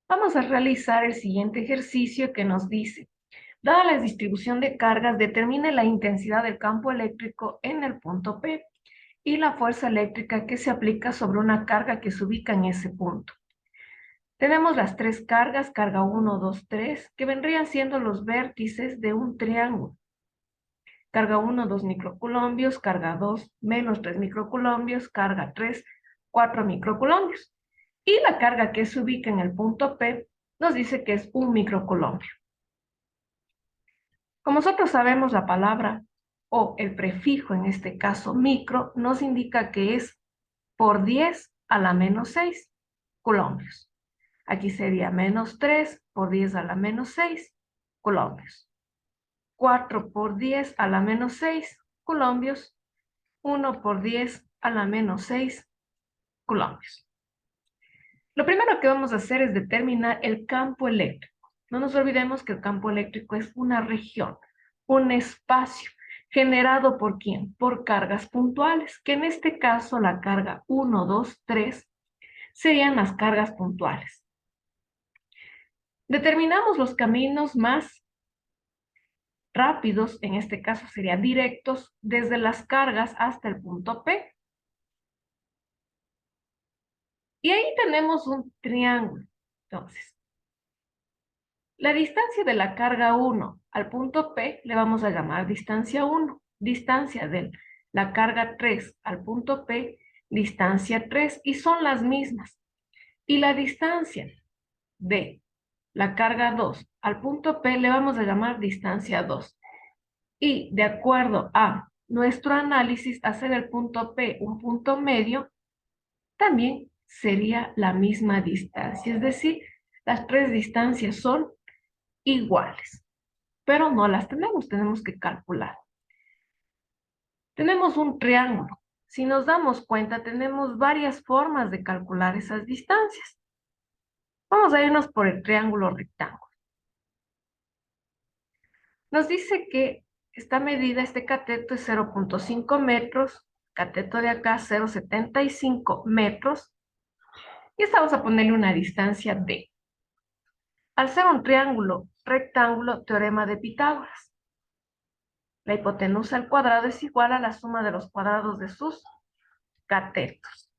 Vamos a realizar el siguiente ejercicio que nos dice, dada la distribución de cargas, determine la intensidad del campo eléctrico en el punto P y la fuerza eléctrica que se aplica sobre una carga que se ubica en ese punto. Tenemos las tres cargas, carga 1, 2, 3, que vendrían siendo los vértices de un triángulo. Carga 1, 2 microcoulombios, carga 2, menos 3 microcoulombios, carga 3, 4 microcoulombios. Y la carga que se ubica en el punto P nos dice que es 1 microcoulombio. Como nosotros sabemos, la palabra o el prefijo, en este caso micro, nos indica que es por 10 a la menos 6 coulombios. Aquí sería menos 3 por 10 a la menos 6 coulombios. 4 por 10 a la menos 6 coulombios. 1 por 10 a la menos 6 coulombios. Lo primero que vamos a hacer es determinar el campo eléctrico. No nos olvidemos que el campo eléctrico es una región, un espacio generado ¿por quién? Por cargas puntuales, que en este caso la carga 1, 2, 3 serían las cargas puntuales. Determinamos los caminos más rápidos, en este caso serían directos, desde las cargas hasta el punto P. Y ahí tenemos un triángulo. Entonces, la distancia de la carga 1 al punto P le vamos a llamar distancia 1. Distancia de la carga 3 al punto P, distancia 3, y son las mismas. Y la distancia de la carga 2 al punto P le vamos a llamar distancia 2. Y de acuerdo a nuestro análisis, hacer el punto P un punto medio también sería la misma distancia. Es decir, las tres distancias son iguales, pero no las tenemos que calcular. Tenemos un triángulo. Si nos damos cuenta, tenemos varias formas de calcular esas distancias. Vamos a irnos por el triángulo rectángulo. Nos dice que esta medida, este cateto es 0.5 metros, cateto de acá 0.75 metros, y esta vamos a ponerle una distancia D. Al ser un triángulo rectángulo, teorema de Pitágoras. La hipotenusa al cuadrado es igual a la suma de los cuadrados de sus catetos.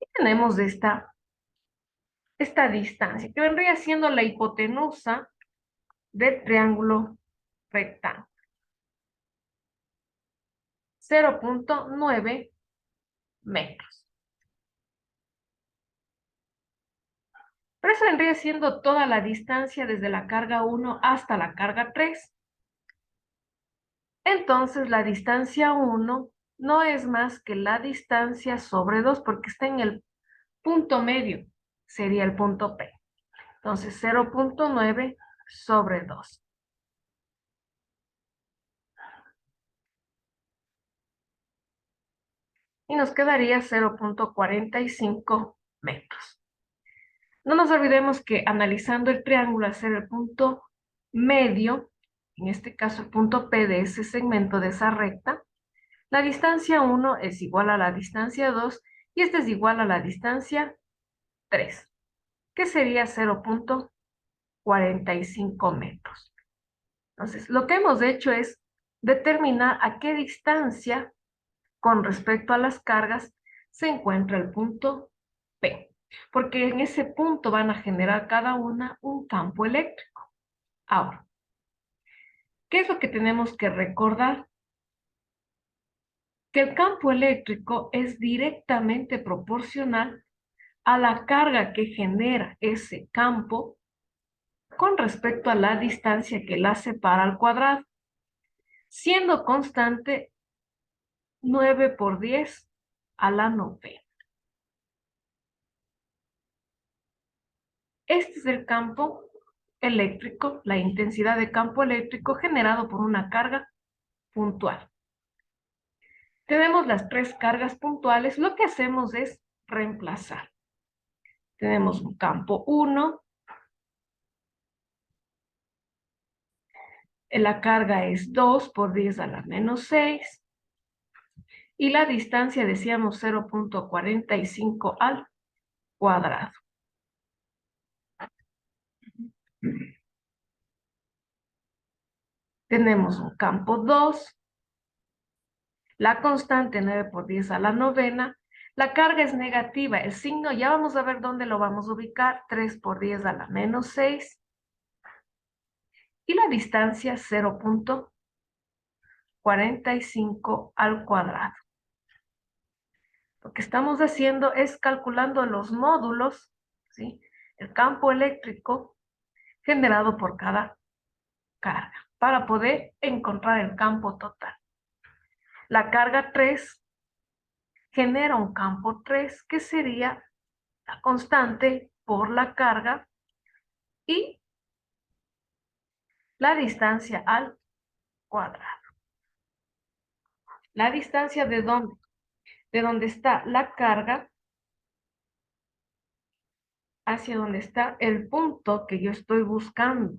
Y tenemos esta distancia, que vendría siendo la hipotenusa del triángulo rectángulo. 0.9 metros. Pero eso vendría siendo toda la distancia desde la carga 1 hasta la carga 3. Entonces la distancia 1 no es más que la distancia sobre 2 porque está en el punto medio, sería el punto P. Entonces 0.9 sobre 2. Y nos quedaría 0.45 metros. No nos olvidemos que analizando el triángulo, hacer el punto medio, en este caso el punto P de ese segmento de esa recta, la distancia 1 es igual a la distancia 2 y esta es igual a la distancia 3, que sería 0.45 metros. Entonces, lo que hemos hecho es determinar a qué distancia con respecto a las cargas se encuentra el punto P, porque en ese punto van a generar cada una un campo eléctrico. Ahora, ¿qué es lo que tenemos que recordar? Que el campo eléctrico es directamente proporcional a la carga que genera ese campo con respecto a la distancia que la separa al cuadrado, siendo constante 9 por 10 a la novena. Este es el campo eléctrico, la intensidad de campo eléctrico generado por una carga puntual. Tenemos las tres cargas puntuales, lo que hacemos es reemplazar. Tenemos un campo 1, la carga es 2 por 10 a la menos 6, Y la distancia decíamos 0.45 al cuadrado. Tenemos un campo 2, la constante 9 por 10 a la novena, la carga es negativa, el signo ya vamos a ver dónde lo vamos a ubicar, 3 por 10 a la menos 6, y la distancia 0.45 al cuadrado. Lo que estamos haciendo es calculando los módulos, ¿sí? El campo eléctrico generado por cada carga, para poder encontrar el campo total. La carga 3 genera un campo 3, que sería la constante por la carga y la distancia al cuadrado. La distancia de dónde? De donde está la carga hacia donde está el punto que yo estoy buscando.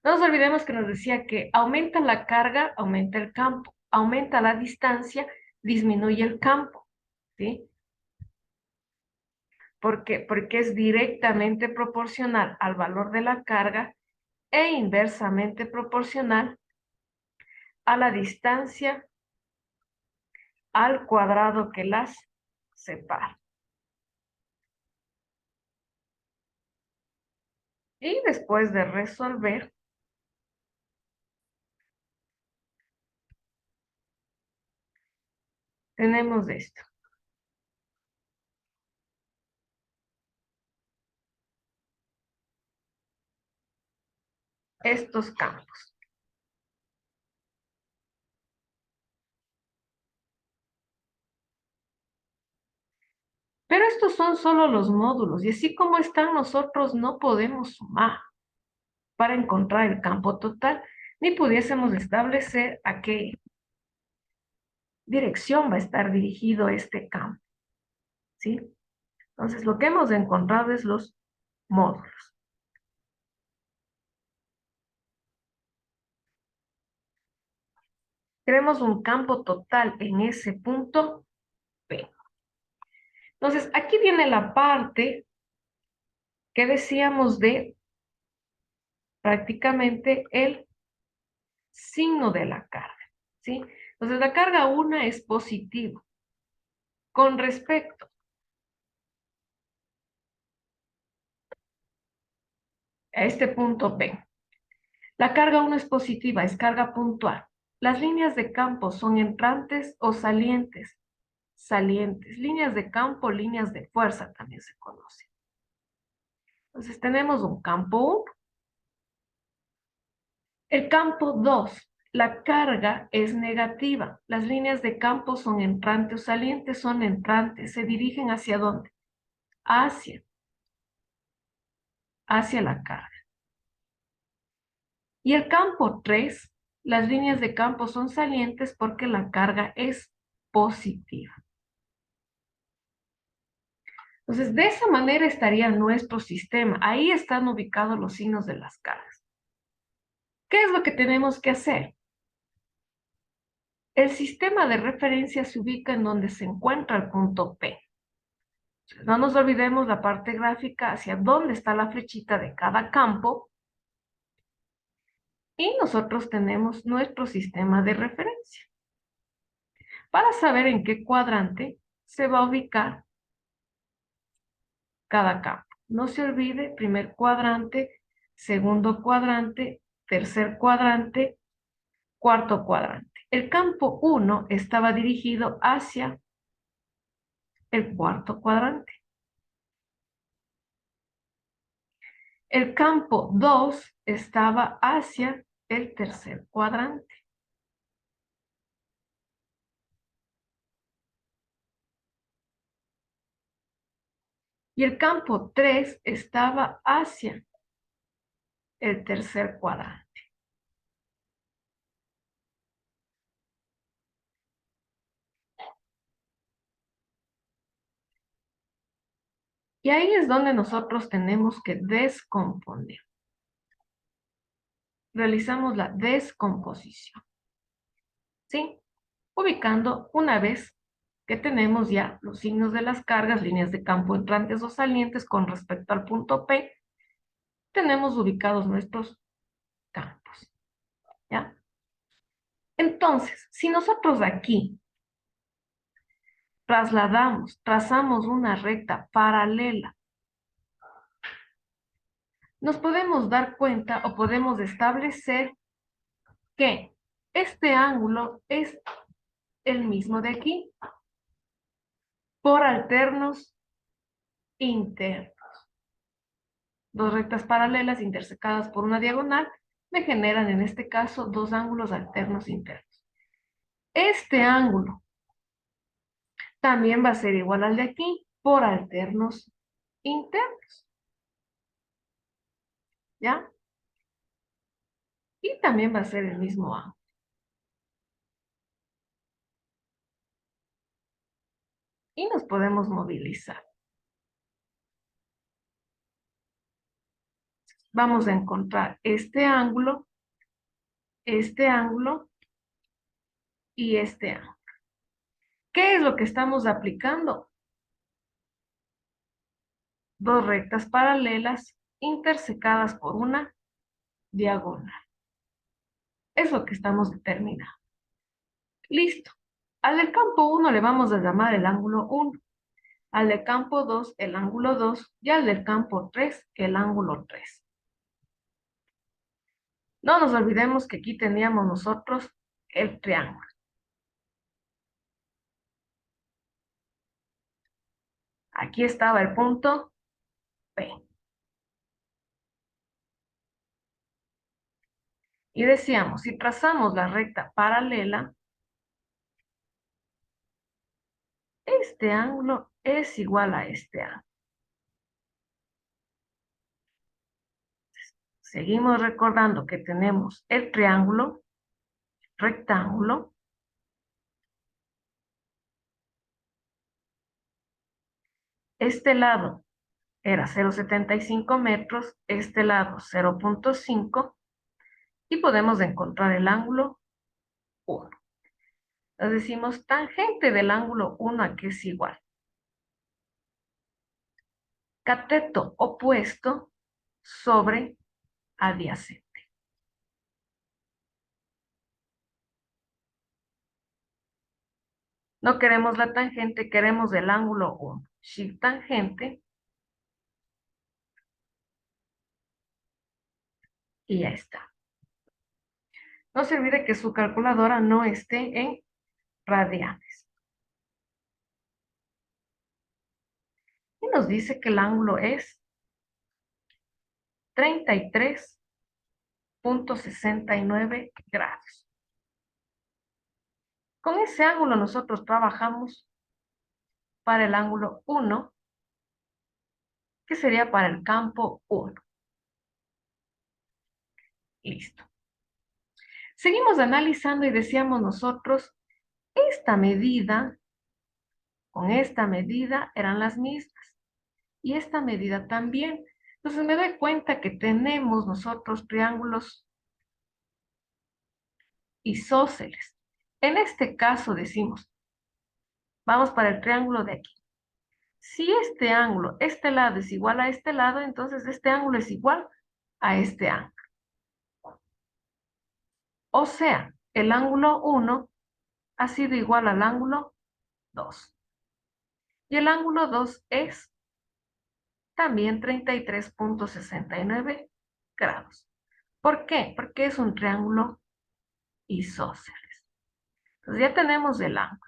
No nos olvidemos que nos decía que aumenta la carga, aumenta el campo, aumenta la distancia, disminuye el campo, ¿sí? ¿Por qué? Porque es directamente proporcional al valor de la carga e inversamente proporcional a la distancia al cuadrado que las separa. Y después de resolver, tenemos esto. Estos campos. Pero estos son solo los módulos, y así como están, nosotros no podemos sumar para encontrar el campo total, ni pudiésemos establecer a qué dirección va a estar dirigido este campo, ¿sí? Entonces, lo que hemos encontrado es los módulos. Tenemos un campo total en ese punto P. Entonces, aquí viene la parte que decíamos de prácticamente el signo de la carga, ¿sí? Entonces, la carga 1 es positiva. Con respecto a este punto P, la carga 1 es positiva, es carga puntual. Las líneas de campo son entrantes o salientes. Salientes. Líneas de campo, líneas de fuerza también se conocen. Entonces tenemos un campo 1. El campo 2, la carga es negativa. Las líneas de campo son entrantes o salientes, son entrantes. ¿Se dirigen hacia dónde? Hacia la carga. Y el campo 3, las líneas de campo son salientes porque la carga es positiva. Entonces, de esa manera estaría nuestro sistema. Ahí están ubicados los signos de las cargas. ¿Qué es lo que tenemos que hacer? El sistema de referencia se ubica en donde se encuentra el punto P. No nos olvidemos la parte gráfica hacia dónde está la flechita de cada campo. Y nosotros tenemos nuestro sistema de referencia. Para saber en qué cuadrante se va a ubicar cada campo. No se olvide, primer cuadrante, segundo cuadrante, tercer cuadrante, cuarto cuadrante. El campo 1 estaba dirigido hacia el cuarto cuadrante. El campo 2 estaba hacia el tercer cuadrante. Y el campo 3 estaba hacia el tercer cuadrante. Y ahí es donde nosotros tenemos que descomponer. Realizamos la descomposición. ¿Sí? ubicando una vez que tenemos ya los signos de las cargas, líneas de campo entrantes o salientes con respecto al punto P, tenemos ubicados nuestros campos, ¿ya? Entonces, si nosotros aquí trazamos una recta paralela, nos podemos dar cuenta o podemos establecer que este ángulo es el mismo de aquí por alternos internos. Dos rectas paralelas intersecadas por una diagonal me generan en este caso dos ángulos alternos internos. Este ángulo también va a ser igual al de aquí por alternos internos, ¿ya? Y también va a ser el mismo ángulo. Y nos podemos movilizar. Vamos a encontrar este ángulo y este ángulo. ¿Qué es lo que estamos aplicando? Dos rectas paralelas intersecadas por una diagonal. Es lo que estamos determinando. Listo. Al del campo 1 le vamos a llamar el ángulo 1, al del campo 2 el ángulo 2 y al del campo 3 el ángulo 3. No nos olvidemos que aquí teníamos nosotros el triángulo. Aquí estaba el punto P. Y decíamos, si trazamos la recta paralela, este ángulo es igual a este ángulo. Seguimos recordando que tenemos el triángulo, rectángulo, este lado era 0,75 metros, este lado 0,5 y podemos encontrar el ángulo 1. Entonces decimos tangente del ángulo 1 a que es igual. Cateto opuesto sobre adyacente. No queremos la tangente, queremos el ángulo 1. Shift tangente. Y ya está. No se olvide que su calculadora no esté en radianes. Y nos dice que el ángulo es 33,69 grados. Con ese ángulo nosotros trabajamos para el ángulo 1, que sería para el campo 1. Listo. Seguimos analizando y decíamos nosotros, esta medida, con esta medida eran las mismas. Y esta medida también. Entonces me doy cuenta que tenemos nosotros triángulos isósceles. En este caso decimos, vamos para el triángulo de aquí. Si este ángulo, este lado es igual a este lado, entonces este ángulo es igual a este ángulo. O sea, el ángulo 1 ha sido igual al ángulo 2. Y el ángulo 2 es también 33,69 grados. ¿Por qué? Porque es un triángulo isósceles. Entonces ya tenemos el ángulo.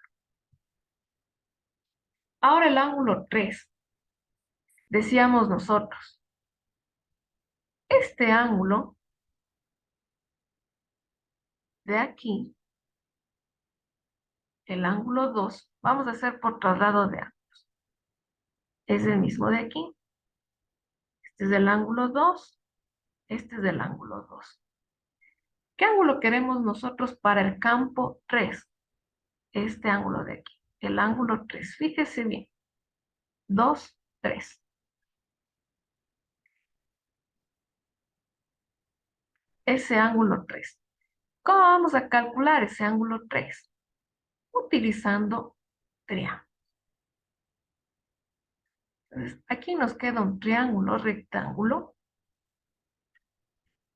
Ahora el ángulo 3. Decíamos nosotros, este ángulo de aquí, el ángulo 2, vamos a hacer por traslado de ángulos. Es el mismo de aquí. Este es el ángulo 2, este es el ángulo 2. ¿Qué ángulo queremos nosotros para el campo 3? Este ángulo de aquí, el ángulo 3. Fíjese bien. 2, 3. Ese ángulo 3. ¿Cómo vamos a calcular ese ángulo 3? utilizando triángulo. Entonces, aquí nos queda un triángulo rectángulo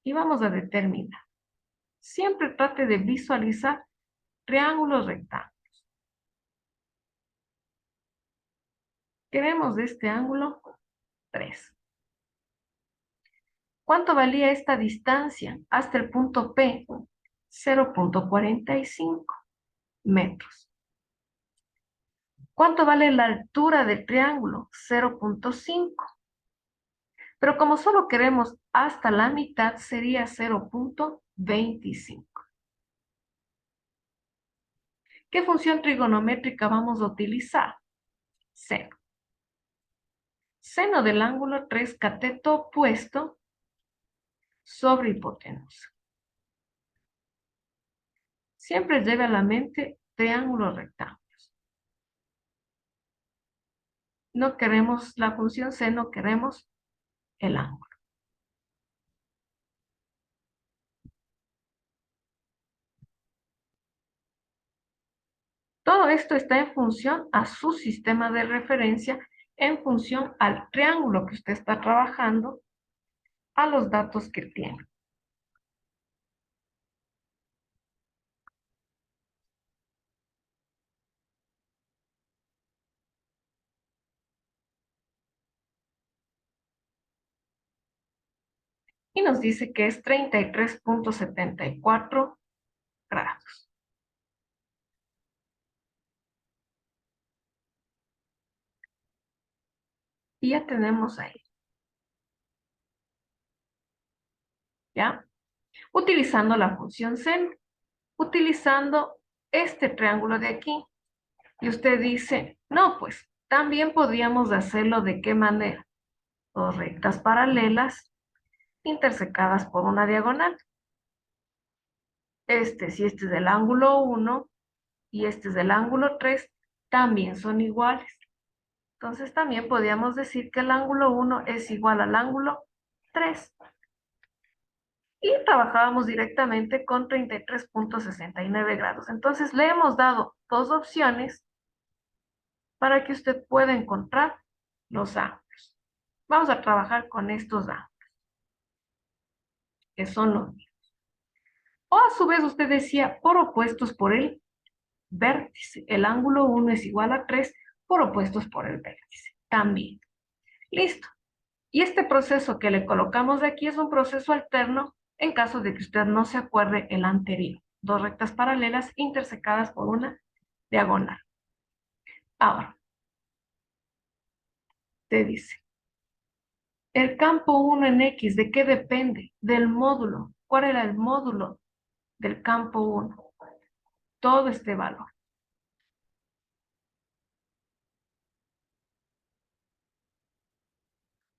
y vamos a determinar. Siempre trate de visualizar triángulos rectángulos. Queremos de este ángulo 3. ¿Cuánto valía esta distancia hasta el punto P? 0,45 metros. ¿Cuánto vale la altura del triángulo? 0,5. Pero como solo queremos hasta la mitad, sería 0,25. ¿Qué función trigonométrica vamos a utilizar? Seno. Seno del ángulo 3 cateto opuesto sobre hipotenusa. Siempre lleve a la mente triángulos rectángulos. No queremos la función seno, queremos el ángulo. Todo esto está en función a su sistema de referencia, en función al triángulo que usted está trabajando, a los datos que tiene. Y nos dice que es 33,74 grados. Y ya tenemos ahí. ¿Ya? Utilizando la función seno, utilizando este triángulo de aquí. Y usted dice, no, pues también podríamos hacerlo de qué manera. Dos rectas paralelas intersecadas por una diagonal. Si este es del ángulo 1 y este es del ángulo 3, también son iguales. Entonces también podríamos decir que el ángulo 1 es igual al ángulo 3. Y trabajábamos directamente con 33,69 grados. Entonces le hemos dado dos opciones para que usted pueda encontrar los ángulos. Vamos a trabajar con estos ángulos, que son los mismos. O a su vez usted decía por opuestos por el vértice. El ángulo 1 es igual a 3 por opuestos por el vértice. También. Listo. Y este proceso que le colocamos de aquí es un proceso alterno en caso de que usted no se acuerde el anterior. Dos rectas paralelas intersecadas por una diagonal. Ahora, te dice, el campo 1 en X, ¿de qué depende? Del módulo. ¿Cuál era el módulo del campo 1? Todo este valor.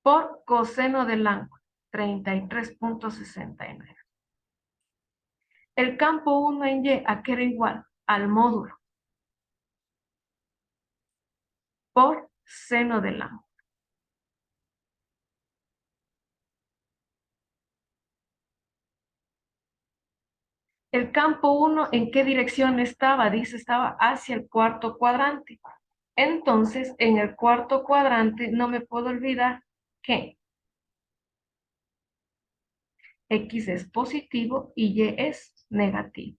Por coseno del ángulo, 33,69. El campo 1 en Y, ¿a qué era igual? Al módulo. Por seno del ángulo. El campo 1, ¿en qué dirección estaba? Dice, estaba hacia el cuarto cuadrante. Entonces, en el cuarto cuadrante no me puedo olvidar que X es positivo y Y es negativo.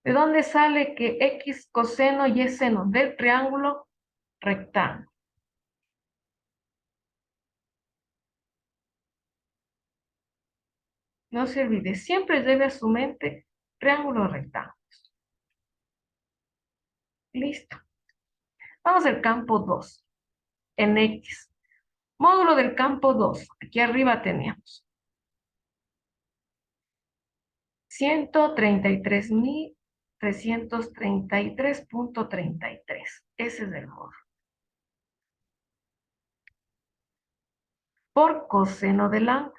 ¿De dónde sale que X coseno y es seno? Del triángulo rectángulo. No se olvide, siempre lleve a su mente triángulo rectángulo. Listo. Vamos al campo 2, en X. Módulo del campo 2. Aquí arriba teníamos 133,333,33. Ese es el módulo. Por coseno del ángulo.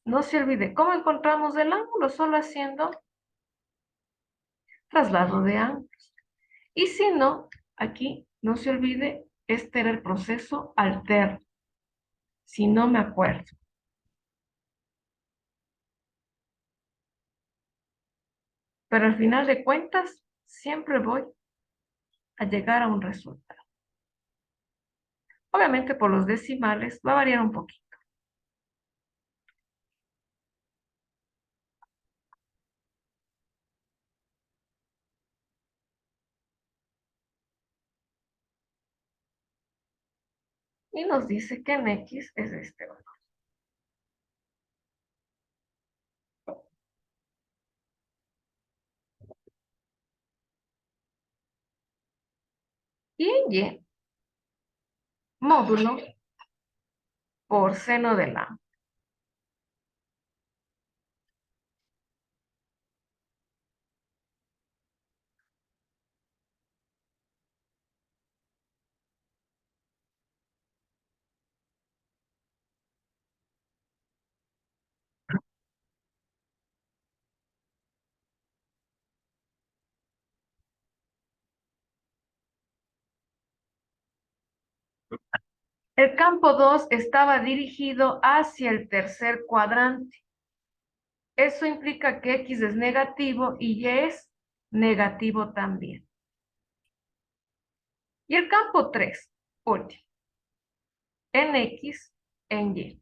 No se olvide, ¿cómo encontramos el ángulo? Solo haciendo traslado de ángulos. Y si no, aquí no se olvide, este era el proceso alterno, si no me acuerdo. Pero al final de cuentas, siempre voy a llegar a un resultado. Obviamente por los decimales va a variar un poquito. Y nos dice que en X es este valor. Y en Y, módulo por seno de la. El campo 2 estaba dirigido hacia el tercer cuadrante. Eso implica que X es negativo y Y es negativo también. Y el campo 3, último, en X, en Y.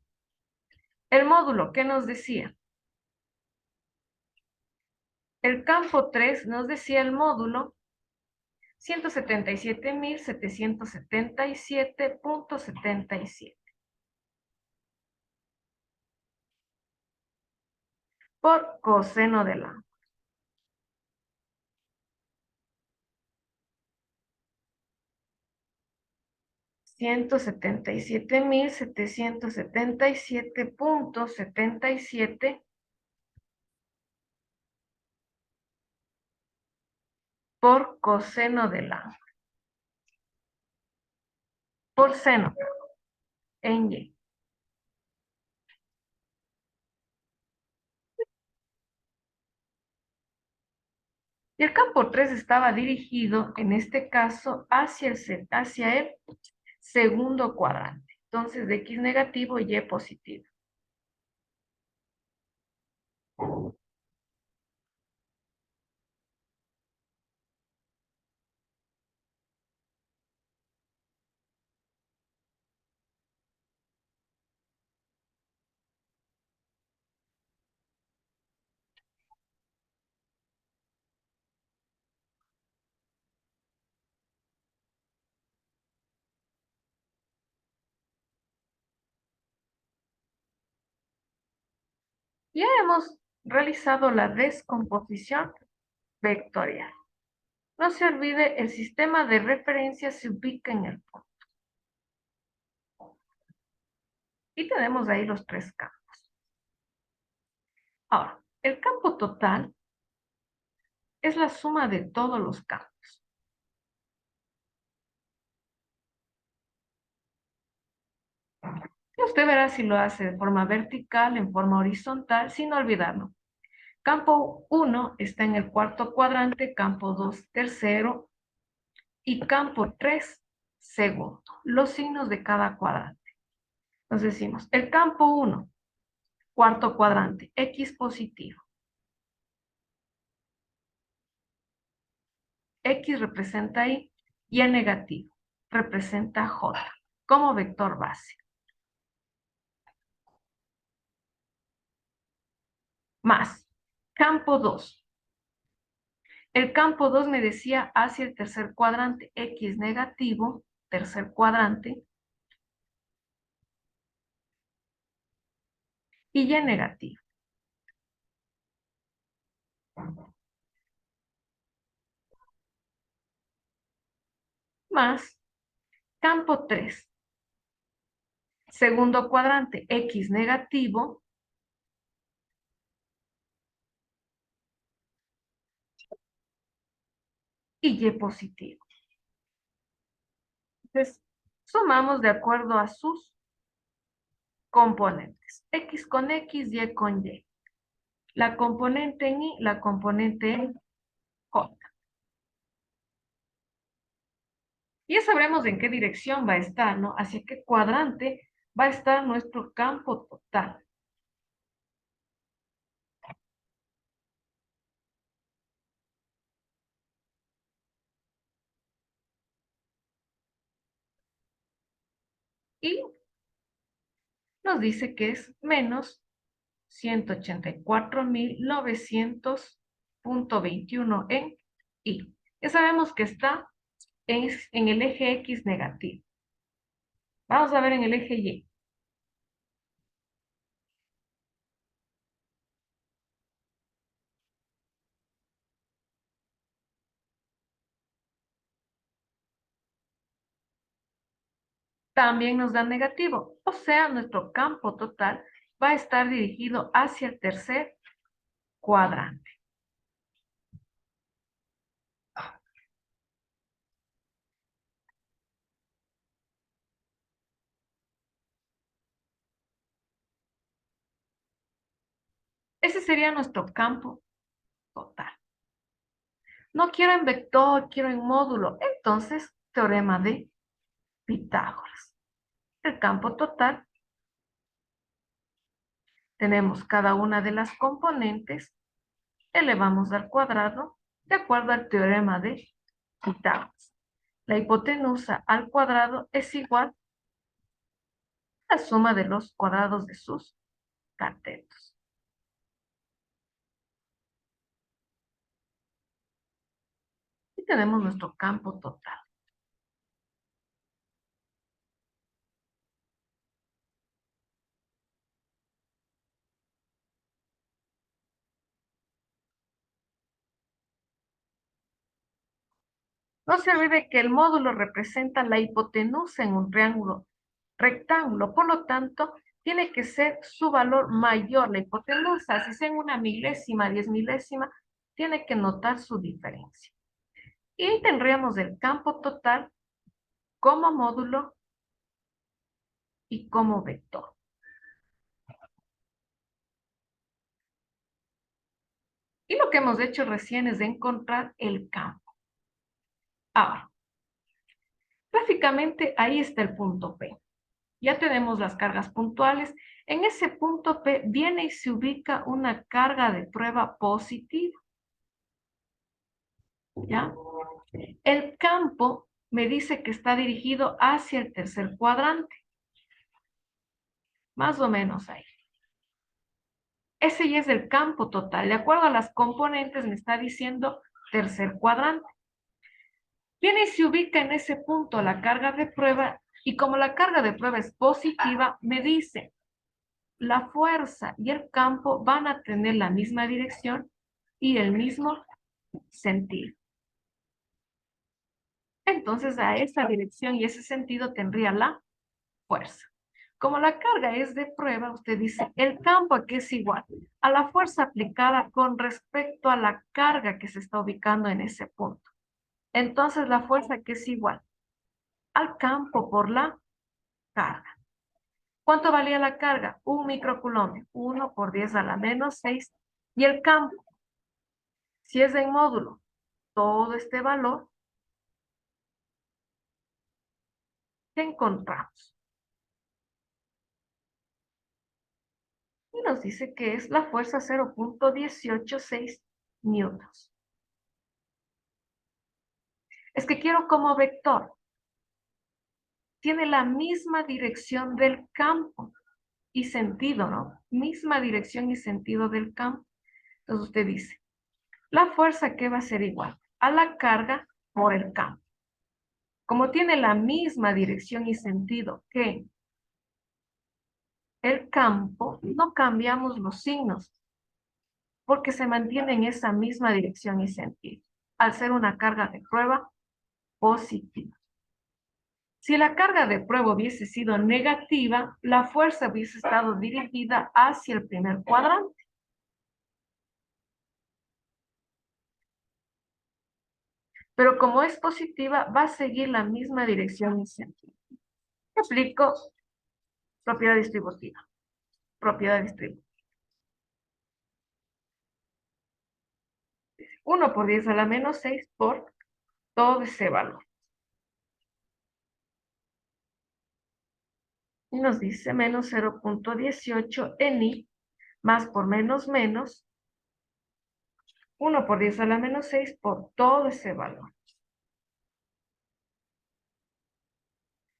El módulo, ¿qué nos decía? El campo 3 nos decía el módulo 177.777.77 por coseno de la. 177.777.77 por coseno de la. Por seno en Y. Y el campo 3 estaba dirigido, en este caso, hacia el segundo cuadrante. Entonces, de X negativo y Y positivo. Ya hemos realizado la descomposición vectorial. No se olvide, el sistema de referencia se ubica en el punto. Y tenemos ahí los tres campos. Ahora, el campo total es la suma de todos los campos. Y usted verá si lo hace de forma vertical, en forma horizontal, sin olvidarlo. Campo 1 está en el cuarto cuadrante, campo 2 tercero y campo 3 segundo. Los signos de cada cuadrante. Entonces decimos, el campo 1, cuarto cuadrante, X positivo. X representa Y y el negativo representa J como vector base. Más, campo 2. El campo 2 me decía hacia el tercer cuadrante, X negativo, tercer cuadrante, y Y negativo. Más, campo 3. Segundo cuadrante, X negativo, y Y positivo. Entonces, sumamos de acuerdo a sus componentes. X con X, Y con Y. La componente en Y, la componente en J. Y ya sabremos en qué dirección va a estar, ¿no? Hacia qué cuadrante va a estar nuestro campo total. Y nos dice que es menos 184.900.21 en Y. Ya sabemos que está en el eje X negativo. Vamos a ver en el eje Y. También nos da negativo, o sea, nuestro campo total va a estar dirigido hacia el tercer cuadrante. Ese sería nuestro campo total. No quiero en vector, quiero en módulo. Entonces, teorema de Pitágoras. El campo total, tenemos cada una de las componentes, elevamos al cuadrado de acuerdo al teorema de Pitágoras. La hipotenusa al cuadrado es igual a la suma de los cuadrados de sus catetos. Y tenemos nuestro campo total. No se olvide que el módulo representa la hipotenusa en un triángulo rectángulo, por lo tanto, tiene que ser su valor mayor. La hipotenusa, si es en una milésima, 10 milésima, tiene que notar su diferencia. Y tendríamos el campo total como módulo y como vector. Y lo que hemos hecho recién es encontrar el campo. Ahora, gráficamente ahí está el punto P. Ya tenemos las cargas puntuales. En ese punto P viene y se ubica una carga de prueba positiva. ¿Ya? El campo me dice que está dirigido hacia el tercer cuadrante. Más o menos ahí. Ese ya es el campo total. De acuerdo a las componentes me está diciendo tercer cuadrante. Viene y se ubica en ese punto la carga de prueba y como la carga de prueba es positiva, me dice la fuerza y el campo van a tener la misma dirección y el mismo sentido. Entonces a esa dirección y ese sentido tendría la fuerza. Como la carga es de prueba, usted dice, el campo aquí es igual a la fuerza aplicada con respecto a la carga que se está ubicando en ese punto. Entonces la fuerza aquí es igual al campo por la carga. ¿Cuánto valía la carga? 1 microcoulomb. 1 por 10 a la menos 6. Y el campo, si es en módulo, todo este valor que encontramos. Y nos dice que es la fuerza 0.186 newtons. Es que quiero como vector. Tiene la misma dirección del campo y sentido, ¿no? Misma dirección y sentido del campo. Entonces usted dice, la fuerza que va a ser igual a la carga por el campo. Como tiene la misma dirección y sentido que el campo, no cambiamos los signos porque se mantiene en esa misma dirección y sentido, al ser una carga de prueba positiva. Si la carga de prueba hubiese sido negativa, la fuerza hubiese estado dirigida hacia el primer cuadrante. Pero como es positiva, va a seguir la misma dirección y sentido. Aplico propiedad distributiva. Propiedad distributiva. 1 por 10 a la menos 6 por todo ese valor. Y nos dice menos 0.18 en I, más por menos 1 por 10 a la menos 6 por todo ese valor.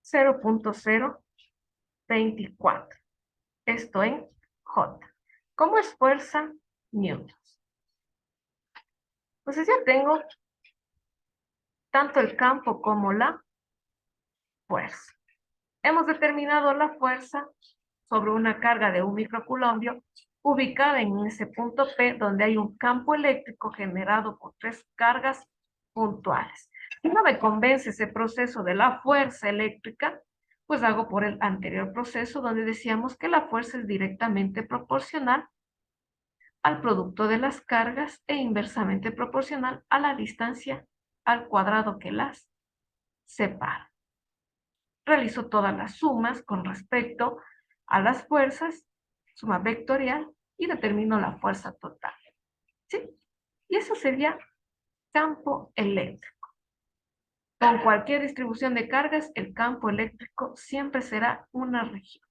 0.024. Esto en J. ¿Cómo es fuerza? Newtons. Entonces ya tengo tanto el campo como la fuerza. Hemos determinado la fuerza sobre una carga de 1 microculombio ubicada en ese punto P donde hay un campo eléctrico generado por 3 cargas puntuales. Si no me convence ese proceso de la fuerza eléctrica, pues hago por el anterior proceso donde decíamos que la fuerza es directamente proporcional al producto de las cargas e inversamente proporcional a la distancia al cuadrado que las separa. Realizo todas las sumas con respecto a las fuerzas, suma vectorial, y determino la fuerza total. ¿Sí? Y eso sería campo eléctrico. Con cualquier distribución de cargas, el campo eléctrico siempre será una región.